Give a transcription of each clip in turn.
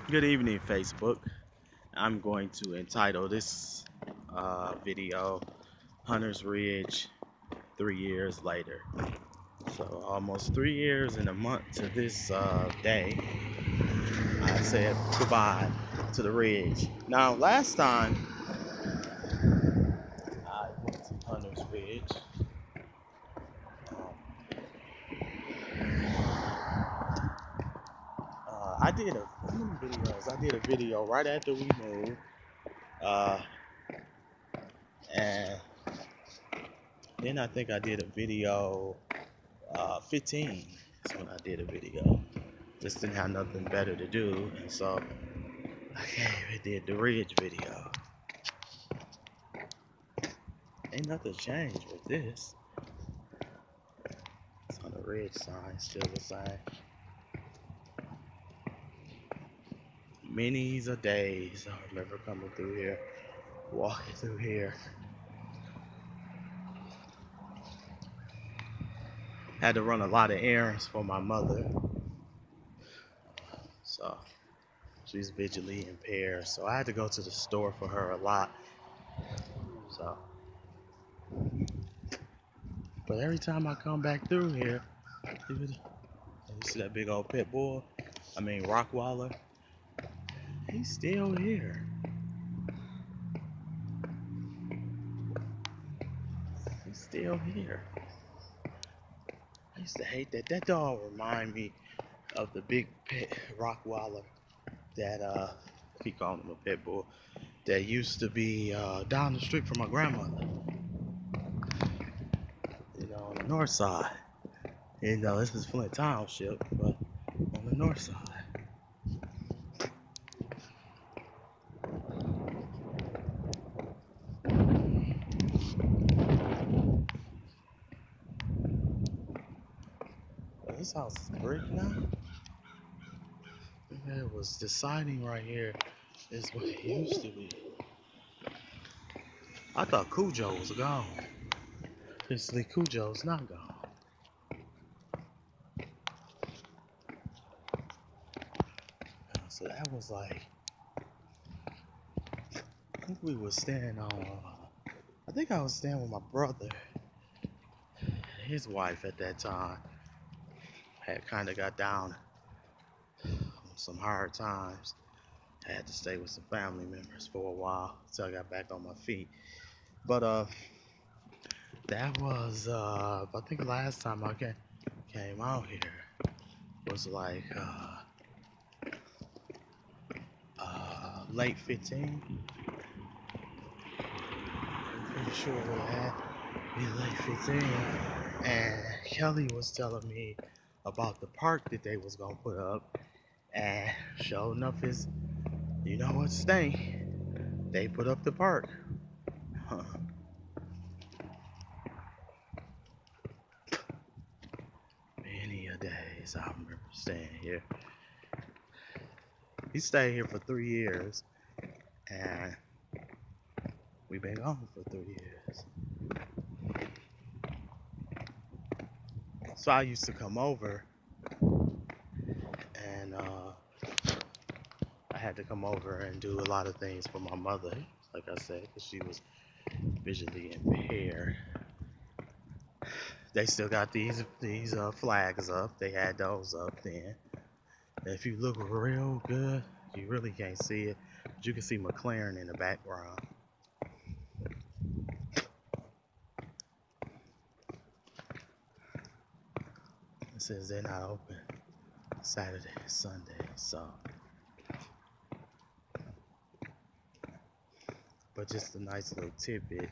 Good evening, Facebook. I'm going to entitle this video Hunter's Ridge 3 years later. So, almost 3 years and a month to this day, I said goodbye to the Ridge. Now, last time I went to Hunter's Ridge, I did how many videos? I did a video right after we moved. Uh, and then I think I did a video 15 is when I did a video. Just didn't have nothing better to do, and so I came and did the Ridge video. Ain't nothing changed with this. It's on the Ridge sign, still the same. Many's a days I remember coming through here, walking through here. Had to run a lot of errands for my mother, so she's visually impaired. So I had to go to the store for her a lot. So, but every time I come back through here, you see that big old pit bull? I mean Rockwaller. He's still here. He's still here. I used to hate that. That dog remind me of the big pit Rockwaller that I keep calling him a pit bull, that used to be down the street from my grandmother. On the north side. This is Flint Township, but on the north side. Well, this house is brick now. It was deciding right here is what it used to be. I thought Cujo was gone. Obviously, Cujo's not gone. So that was like, I think we were staying on, I think I was staying with my brother. His wife at that time had kind of got down on some hard times. I had to stay with some family members for a while until I got back on my feet. But that was I think last time I came out here was like late 15. I'm pretty sure it had been late 15. And Kelly was telling me about the park that they was gonna put up, and sure enough, is you know what, stay. They put up the park. Huh. Many a days I remember staying here. He stayed here for 3 years, and we've been gone for 3 years. So I used to come over, and I had to come over and do a lot of things for my mother, like I said, because she was visually impaired. They still got these flags up. They had those up then. And if you look real good, you really can't see it, but you can see McLaren in the background. It says they're not open Saturday, Sunday, so. But just a nice little tidbit.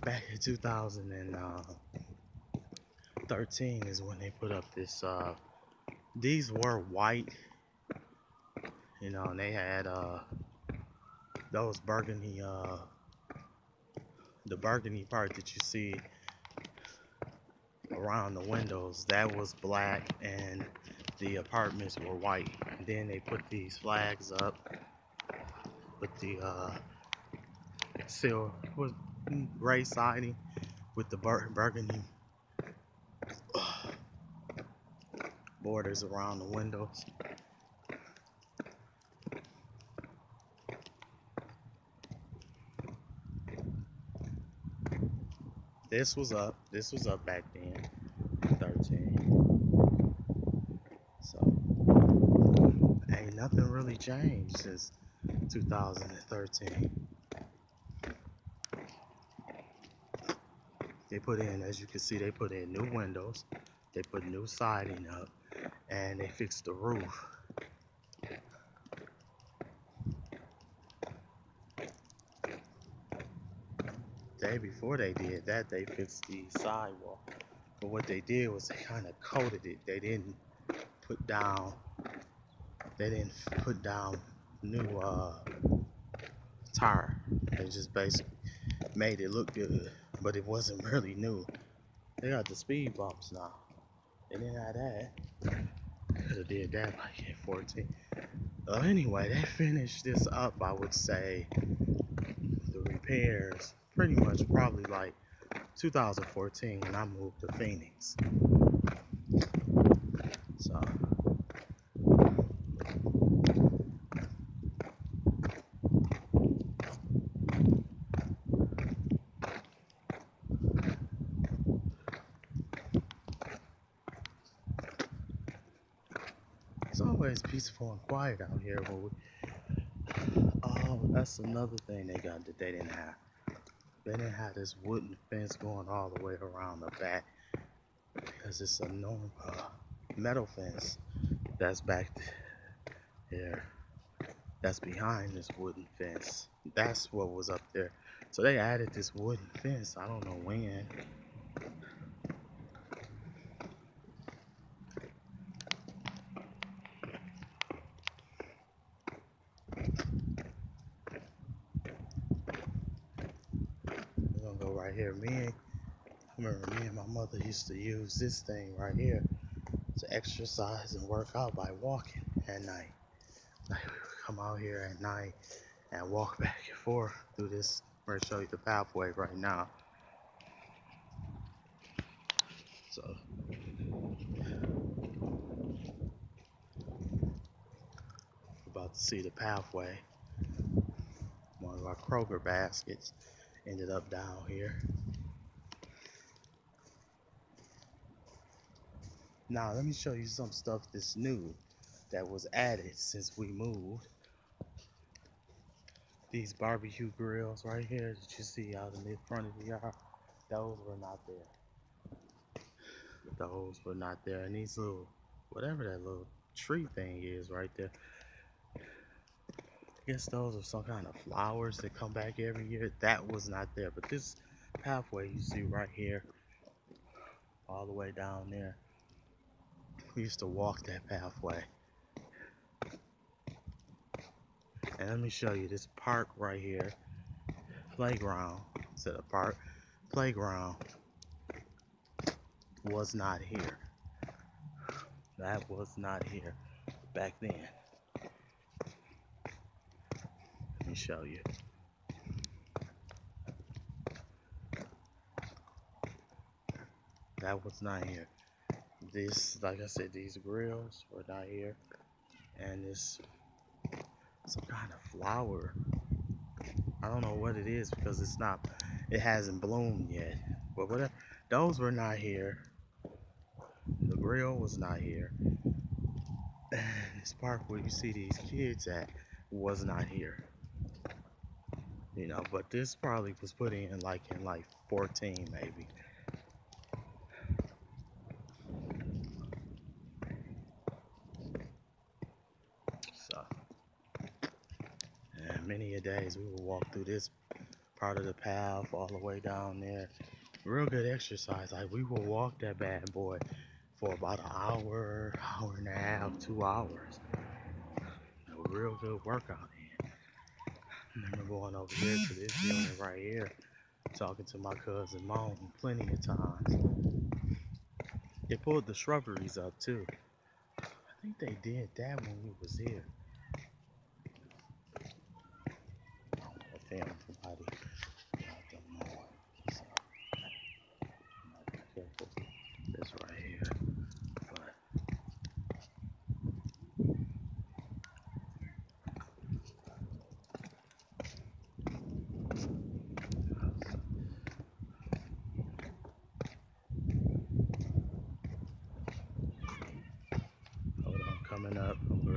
Back in 2013 is when they put up this. These were white, and they had those burgundy, the burgundy part that you see around the windows. That was black, and the apartments were white. And then they put these flags up with the silver, gray siding with the burgundy borders around the windows. this was up. This was up back then, 13. So ain't nothing really changed since 2013. They put in, as you can see, they put in new windows, they put new siding up, and they fixed the roof. Day before they did that, they fixed the sidewalk. But what they did was they kind of coated it. Put down, they didn't put down new tire. They just basically made it look good, but it wasn't really new. They got the speed bumps now. They didn't have that. Could have did that like in 14. Anyway, they finished this up, I would say, the repairs, pretty much probably like 2014 when I moved to Phoenix. So it's always peaceful and quiet out here. Oh, that's another thing they got that they didn't have. They didn't have this wooden fence going all the way around the back because it's a normal metal fence that's back there. That's behind this wooden fence. That's what was up there. So they added this wooden fence. I don't know when. We're gonna go right here. I remember me and my mother used to use this thing right here to exercise and work out by walking at night. Like we would come out here at night and walk back and forth through this. I'm gonna show you the pathway right now. So we're about to see the pathway. One of our Kroger baskets ended up down here. Now let me show you some stuff that's new that was added since we moved. These barbecue grills right here that you see out in the front of the yard, those were not there. Those were not there. And these little, whatever that little tree thing is right there, I guess those are some kind of flowers that come back every year. That was not there. But this pathway you see right here, all the way down there, we used to walk that pathway. And let me show you this park right here, playground, instead of park, playground was not here. That was not here back then. Let me show you. That was not here. This, like I said, these grills were not here. And this, some kind of flower. I don't know what it is because it hasn't bloomed yet. But whatever, those were not here. The grill was not here. And this park where you see these kids at was not here. You know, but this probably was put in like 14 maybe. So, and many a days we would walk through this part of the path all the way down there. Real good exercise. Like we would walk that bad boy for about an hour, hour and a half, 2 hours. A real good workout. I remember going over here to this unit right here, talking to my cousin Mom plenty of times. They pulled the shrubberies up too. I think they did that when we was here. I don't want to film somebody. I don't know. So, be careful. This right here. But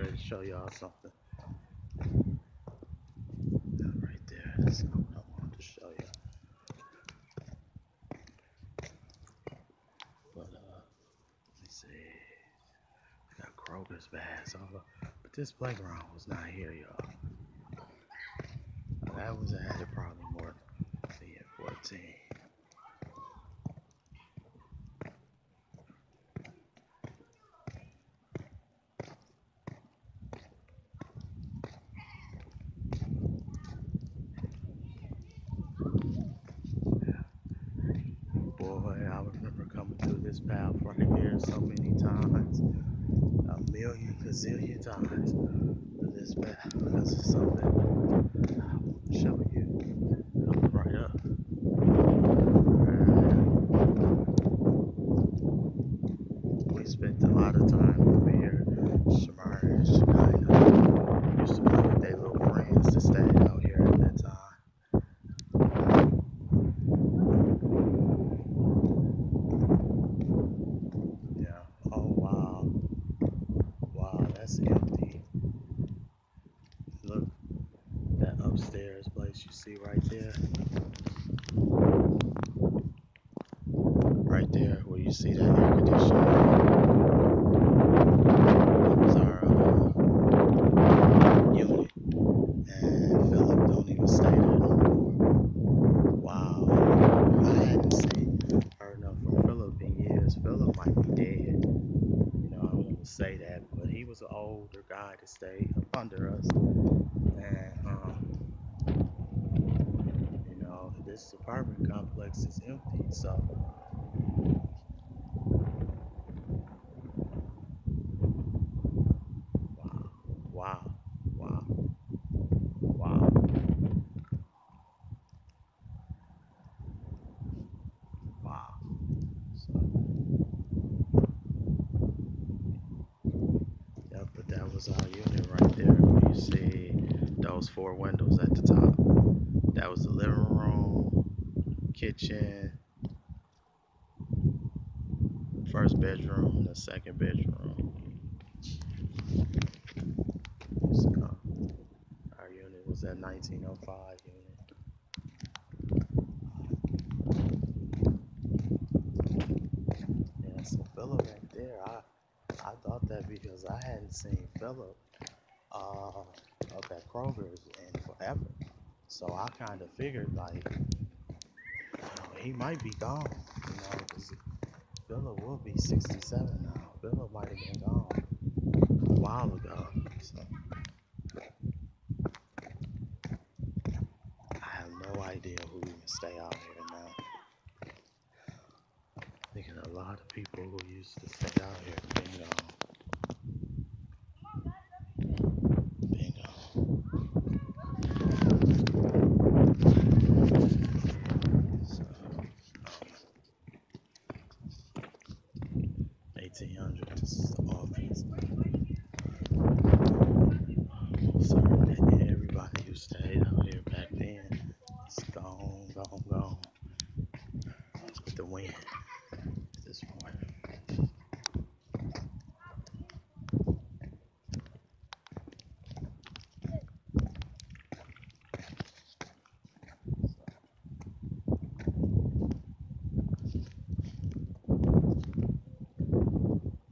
here to show y'all something. Right there. That's not what I wanted to show you. But let me see. Got Kroger's bags all over. But this playground was not here, y'all. That was added probably more than 14. Boy, I remember coming through this path right here so many times. A million gazillion times through this path because of something I want to show you. Coming right up. We spent a lot of time over here. Shamar and Shemina used to play with their little friends that stayed out here at that time. Yeah. Oh wow. Wow, that's empty. Look, that upstairs place you see right there. Right there where you see that air conditioner. That was our unit. And Philip don't even stay there no more. Wow. I hadn't heard enough from Philip in years. Philip might be dead. You know, I don't want to say that, but he was an older guy that stayed up under us. And you know, this apartment complex is empty, so wow, wow, wow, wow. So, yep, but that was our unit right there. You see those four windows at the top. That was the living room, kitchen, first bedroom, and the second bedroom. So, our unit was that 1905 unit. Yeah, so Philip right there. I thought that because I hadn't seen Philip up at Kroger's in forever. So I kind of figured like, he might be gone, you know, because Philip will be 67 now. Philip might have been gone a while ago. So I have no idea who even stay out here now. Thinking a lot of people who used to stay out here been gone. Been gone. So 1800, this is the office. Sorry that everybody who stayed out here back then is gone, gone, gone with the wind at this point.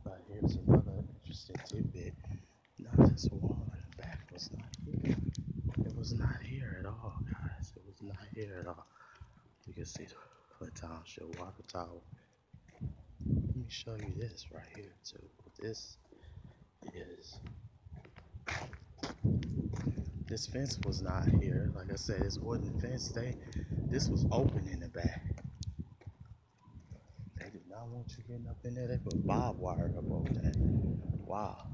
But here's another interesting tidbit. Now this wall in the back was not here. It was not here at all, guys. It was not here at all. You can see the Flint Township water tower. Let me show you this right here too. This is this fence was not here. Like I said, this wooden fence. This was open in the back. They did not want you getting up in there. They put barbed wire up over that. Wow.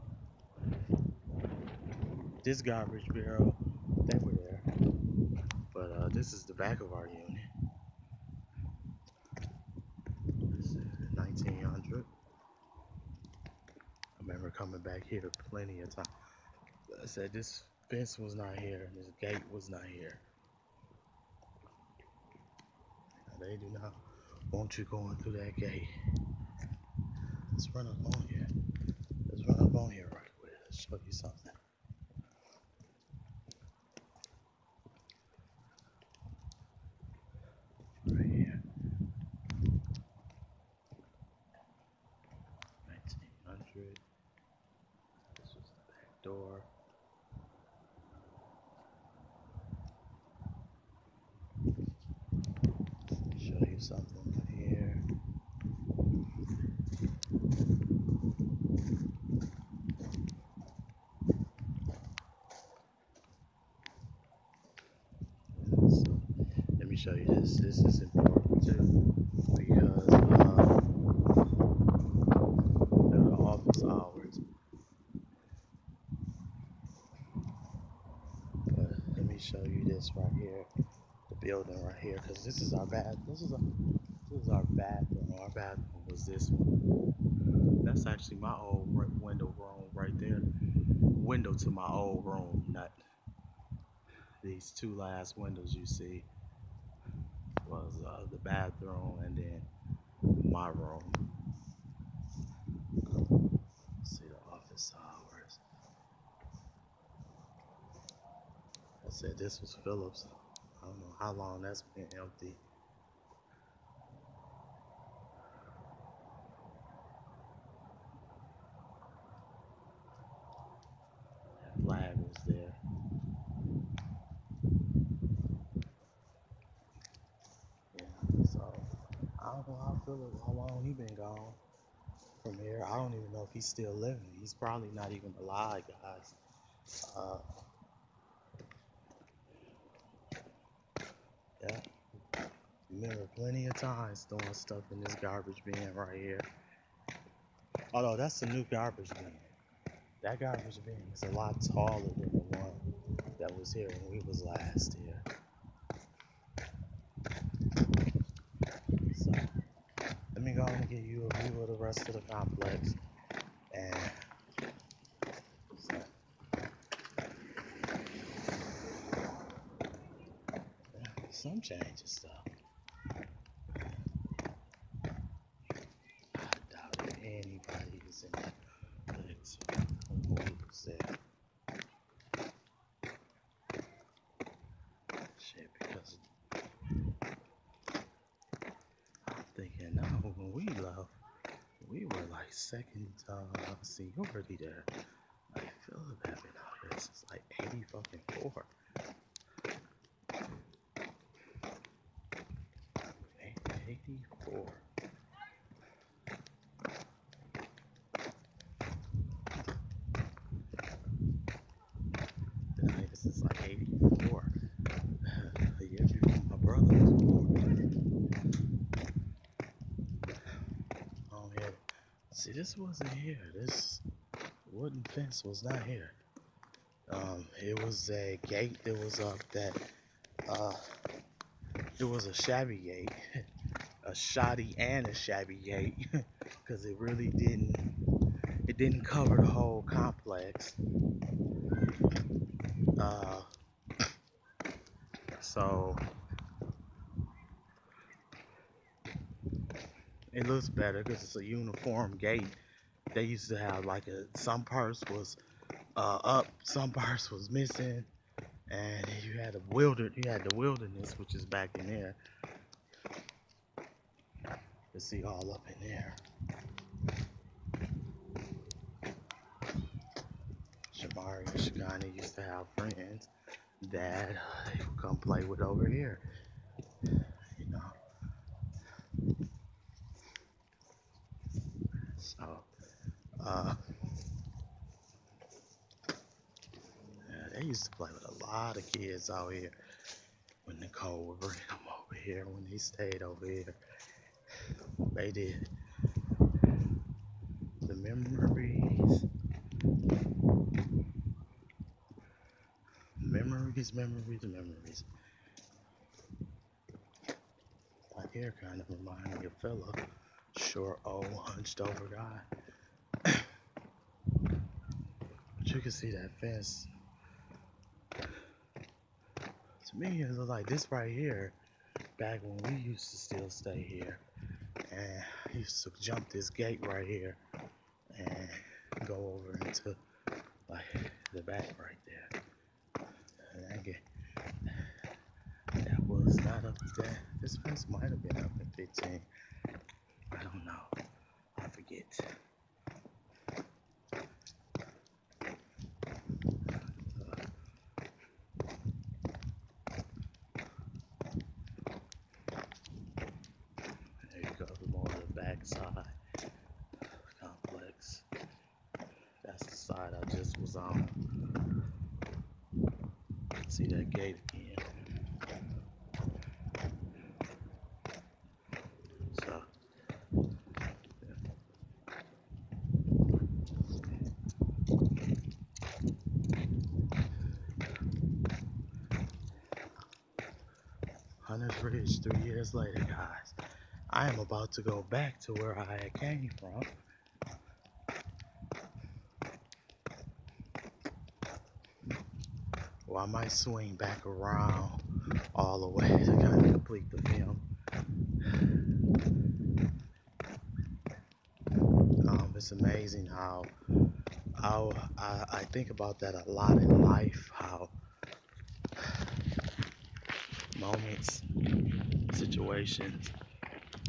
This garbage barrel, they were there. But this is the back of our unit. This is 1900. I remember coming back here plenty of times. I said this fence was not here and this gate was not here. Now, they do not want you going through that gate. Let's run up on here. Let's run up on here right quick. Let's show you something. Right here. 1900. This was the back door. Show you something right here. So, let me show you this. This is important too because the office hours. But let me show you this right here, the building right here, because this is our bath. This is our bathroom. Our bathroom was this one. That's actually my old window room right there. Window to my old room, not these two last windows you see. Was the bathroom and then my room. See the office hours. I said this was Phillips. I don't know how long that's been empty. That flag was there. Yeah, so I don't know how Phillips, how long he been gone from here. I don't even know if he's still living. He's probably not even alive, guys. Uh, yeah, remember plenty of times throwing stuff in this garbage bin right here. Although that's the new garbage bin. That garbage bin is a lot taller than the one that was here when we was last here. So let me go and give you a view of the rest of the complex. And so, yeah, some changes though. I doubt if anybody is in there. Let's see who was there. Shit, because I'm thinking now when we left, we were like second seniority there. Like Philip had been out here since like 80 fucking 4. 84. Been out here since like 84. A year before my brother was born. Oh yeah. See, this wasn't here. This wooden fence was not here. It was a gate that was up that uh it was a shabby gate. A shoddy and a shabby gate. Cause it didn't cover the whole complex. Uh so it looks better because it's a uniform gate. They used to have like some parts was up, some parts was missing, and you had the wilderness, which is back in there. You see all up in there. Shamari and Shigani used to have friends that they would come play with over here. You know, so uh, yeah, they used to play with a lot of kids out here when Nicole would bring them over here when they stayed over here. They did. The memories, memories. Right here kind of remind me of Philip, short, old, hunched over guy. But you can see that fence. To me, it looked like this right here, back when we used to still stay here. And I used to jump this gate right here and go over into like the back right there. And that was not up to that. This fence might have been up at 15. I don't know. I forget. There you go, more of the back side complex. That's the side I just was on. See that gate again. So, Hunter's Ridge 3 years later, guys. I am about to go back to where I came from. Well, I might swing back around all the way to kind of complete the film. It's amazing how I think about that a lot in life, how moments, situations,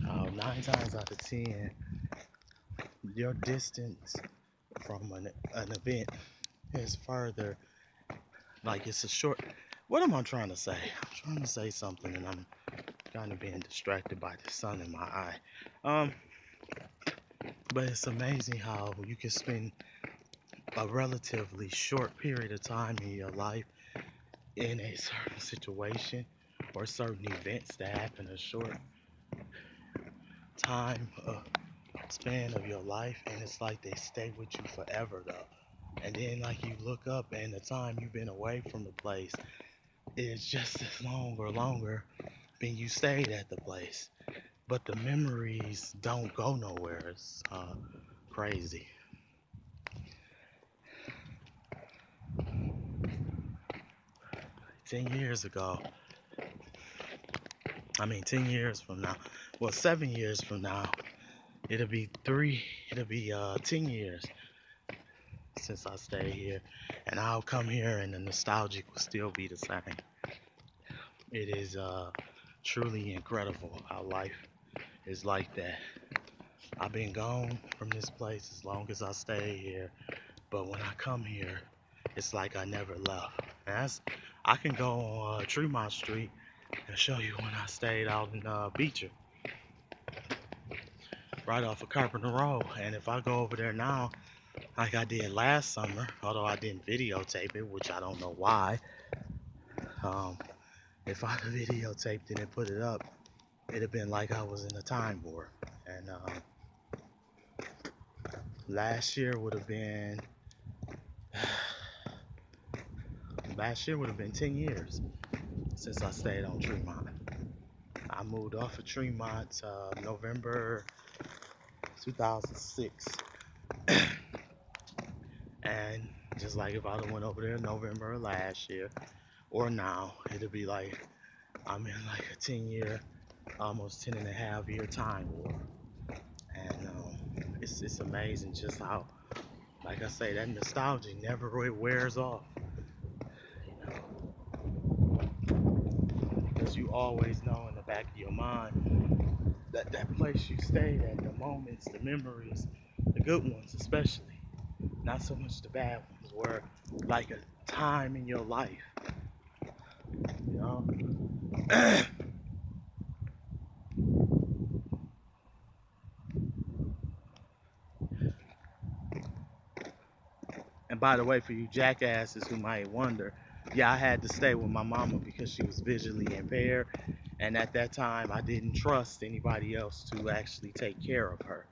how 9 times out of 10, your distance from an event is further, like it's a short, what am I trying to say? I'm trying to say something and I'm kind of being distracted by the sun in my eye. But it's amazing how you can spend a relatively short period of time in your life in a certain situation or certain events that happen a short time span of your life, and it's like they stay with you forever though. And then like you look up and the time you've been away from the place is just as long or longer than you stayed at the place, but the memories don't go nowhere. It's crazy. 10 years ago, 10 years from now, well, 7 years from now, it'll be 10 years since I stayed here, and I'll come here and the nostalgic will still be the same. It is truly incredible how life is like that. I've been gone from this place as long as I stay here, but when I come here, it's like I never left. I can go on Tremont Street and show you when I stayed out in Beecher, right off of Carpenter Road. And if I go over there now, like I did last summer, although I didn't videotape it, which I don't know why. If I videotaped it and put it up, it'd have been like I was in a time warp. And last year would have been 10 years since I stayed on Tremont. I moved off of Tremont November 2006. And just like if I went over there November of last year or now, it'll be like I'm in like a 10-year, almost 10 and a half year time warp. And it's amazing just how, like I say, that nostalgia never really wears off. You know, because you always know in the back of your mind that place you stayed at, the moments, the memories, the good ones especially, not so much the bad ones, were like a time in your life, you know. And by the way, for you jackasses who might wonder, yeah, I had to stay with my mama because she was visually impaired, and at that time I didn't trust anybody else to actually take care of her,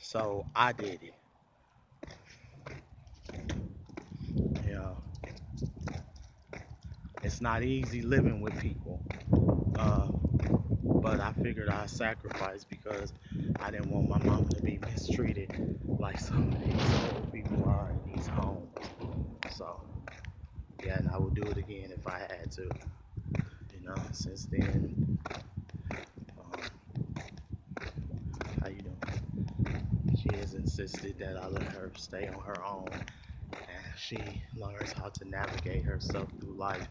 so I did it. You know, it's not easy living with people, uh, but I figured I'd sacrifice because I didn't want my mama to be mistreated like some of these old people are in these homes. So yeah, and I would do it again if I had to. You know, since then, how you doing? She has insisted that I let her stay on her own she learns how to navigate herself through life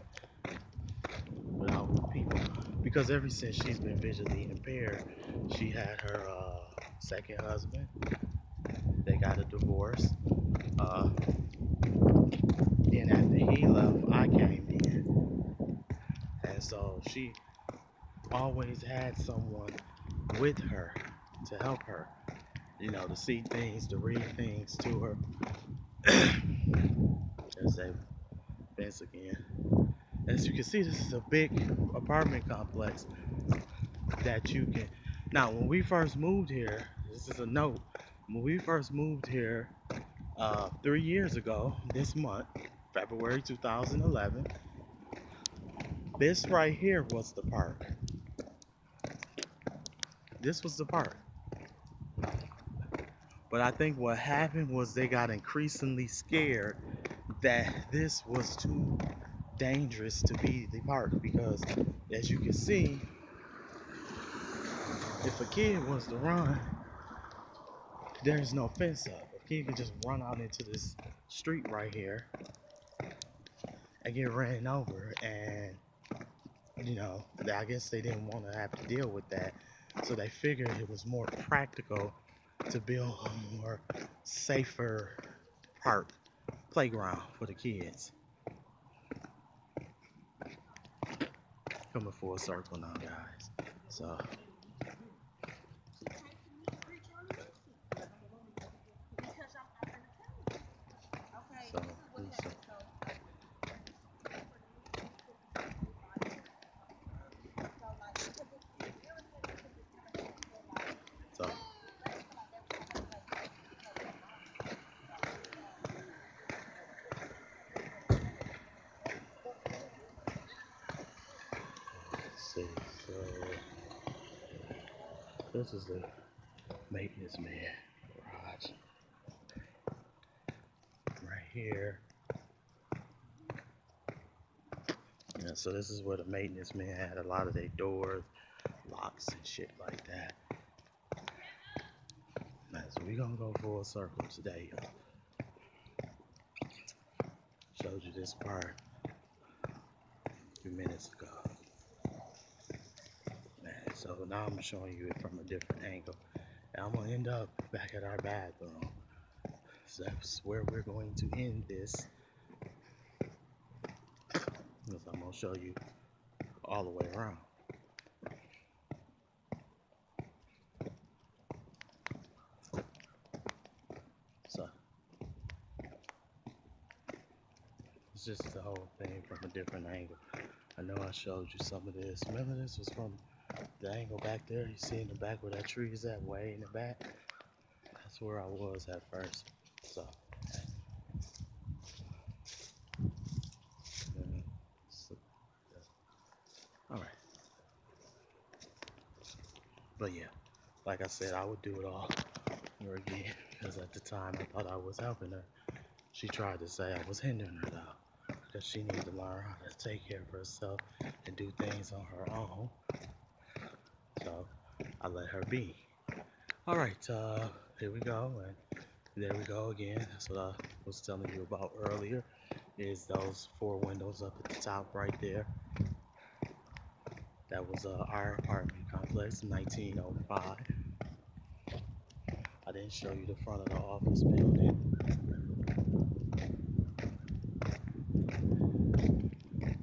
without people. Because ever since she's been visually impaired, she had her second husband. They got a divorce. Uh, then after he left, I came in. And so she always had someone with her to help her, to see things, to read things to her. There's a fence again. As you can see, this is a big apartment complex that you can. Now, when we first moved here, this is a note. When we first moved here 3 years ago, this month, February 2011, this right here was the park. This was the park. But I think what happened was they got increasingly scared that this was too dangerous to be the park because, as you can see, if a kid was to run, there's no fence up. A kid can just run out into this street right here and get ran over. And, I guess they didn't want to have to deal with that. So they figured it was more practical to build a more safer park playground for the kids. Coming full circle now, guys. So so let's see. So this is the maintenance man garage right here. Yeah, so this is where the maintenance man had a lot of their doors, locks, and shit like that. Now, so we gonna go full circle today. Showed you this part a few minutes ago. Man, so now I'm showing you it from a different angle. And I'm gonna end up back at our bathroom. So that's where we're going to end this. Because I'm gonna show you all the way around. So it's just the whole thing from a different angle. I know I showed you some of this. Remember, this was from the angle back there. You see in the back where that tree is at, way in the back. That's where I was at first. So, all right. But yeah, like I said, I would do it all over again because at the time I thought I was helping her. She tried to say I was hindering her though, because she needed to learn how to take care of herself and do things on her own. So I let her be. All right, here we go, and there we go again. That's what I was telling you about earlier. Is those 4 windows up at the top right there. That was our apartment complex in 1905. I didn't show you the front of the office building.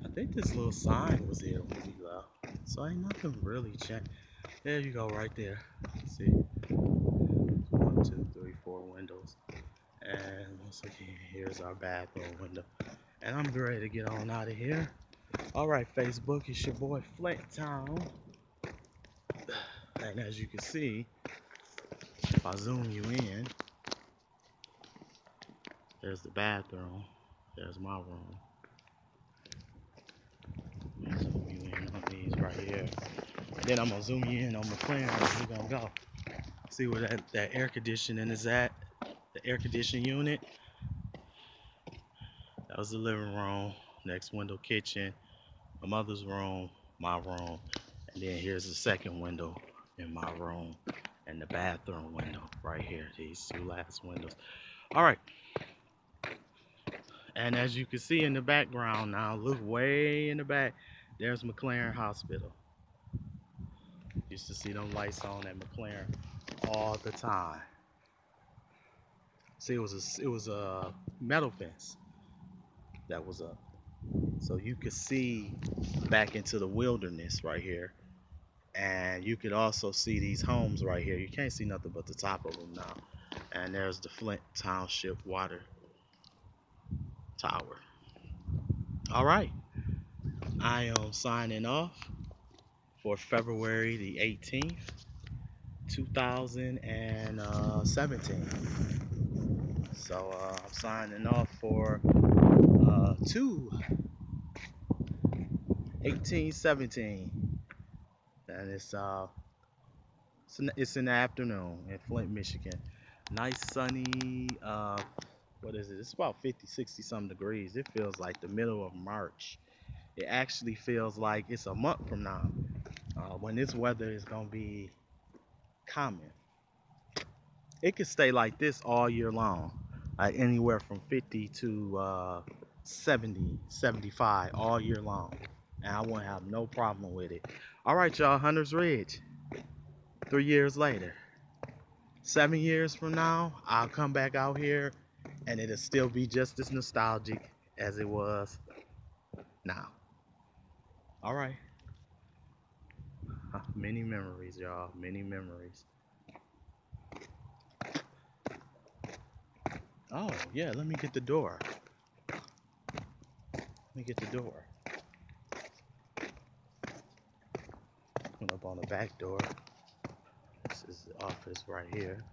I think this little sign was here when we left. So ain't nothing really changed. There you go, right there. See, 1, 2, 3, 4 windows. And once again, here's our bathroom window. And I'm ready to get on out of here. All right, Facebook, it's your boy Flint Town. And as you can see, if I zoom you in, there's the bathroom. There's my room. Zoom you in on these right here. And then I'm gonna zoom you in on my plan. We're gonna go. See where that air conditioning is at. The air conditioning unit. That was the living room. Next window, kitchen. My mother's room, my room. And then here's the second window in my room. And the bathroom window right here. These 2 last windows. All right. And as you can see in the background now, look way in the back, there's McLaren Hospital. Used to see them lights on at McLaren all the time. See, it was a metal fence that was up, so you could see back into the wilderness right here, and you could also see these homes right here. You can't see nothing but the top of them now. And there's the Flint Township Water Tower. All right, I am signing off for February the 18th, 2017. So I'm signing off for 2/18/17, and it's in the afternoon in Flint, Michigan. Nice sunny. What is it? It's about 50, 60 some degrees. It feels like the middle of March. It actually feels like it's a month from now, when this weather is gonna be common. It could stay like this all year long, like anywhere from 50 to 70, 75 all year long, and I won't have no problem with it. All right, y'all, Hunter's Ridge. 3 years later, 7 years from now, I'll come back out here, and it'll still be just as nostalgic as it was now. All right, many memories, y'all, many memories. Oh yeah, let me get the door. Let me get the door. Went up on the back door. This is the office right here.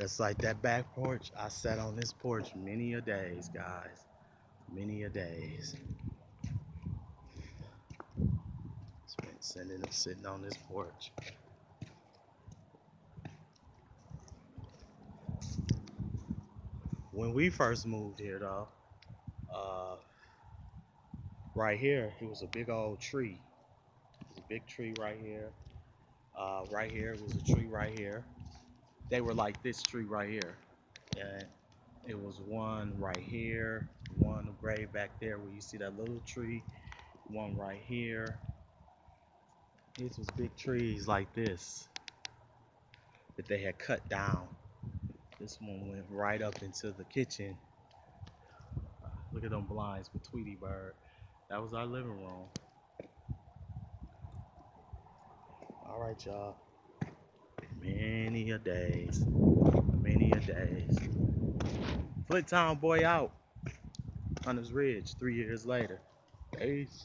It's like that back porch. I sat on this porch many a days, guys. Many a days. Sitting on this porch. When we first moved here, though, uh, right here, it was a big old tree. It was a big tree right here. Right here was a tree right here. They were like this tree right here. And it was one right here, one gray back there where you see that little tree, one right here. These was big trees like this that they had cut down. This one went right up into the kitchen. Look at them blinds with Tweety Bird. That was our living room. All right, y'all. Many a days. Many a days. Flint Town boy out. Hunter's Ridge 3 years later. Peace.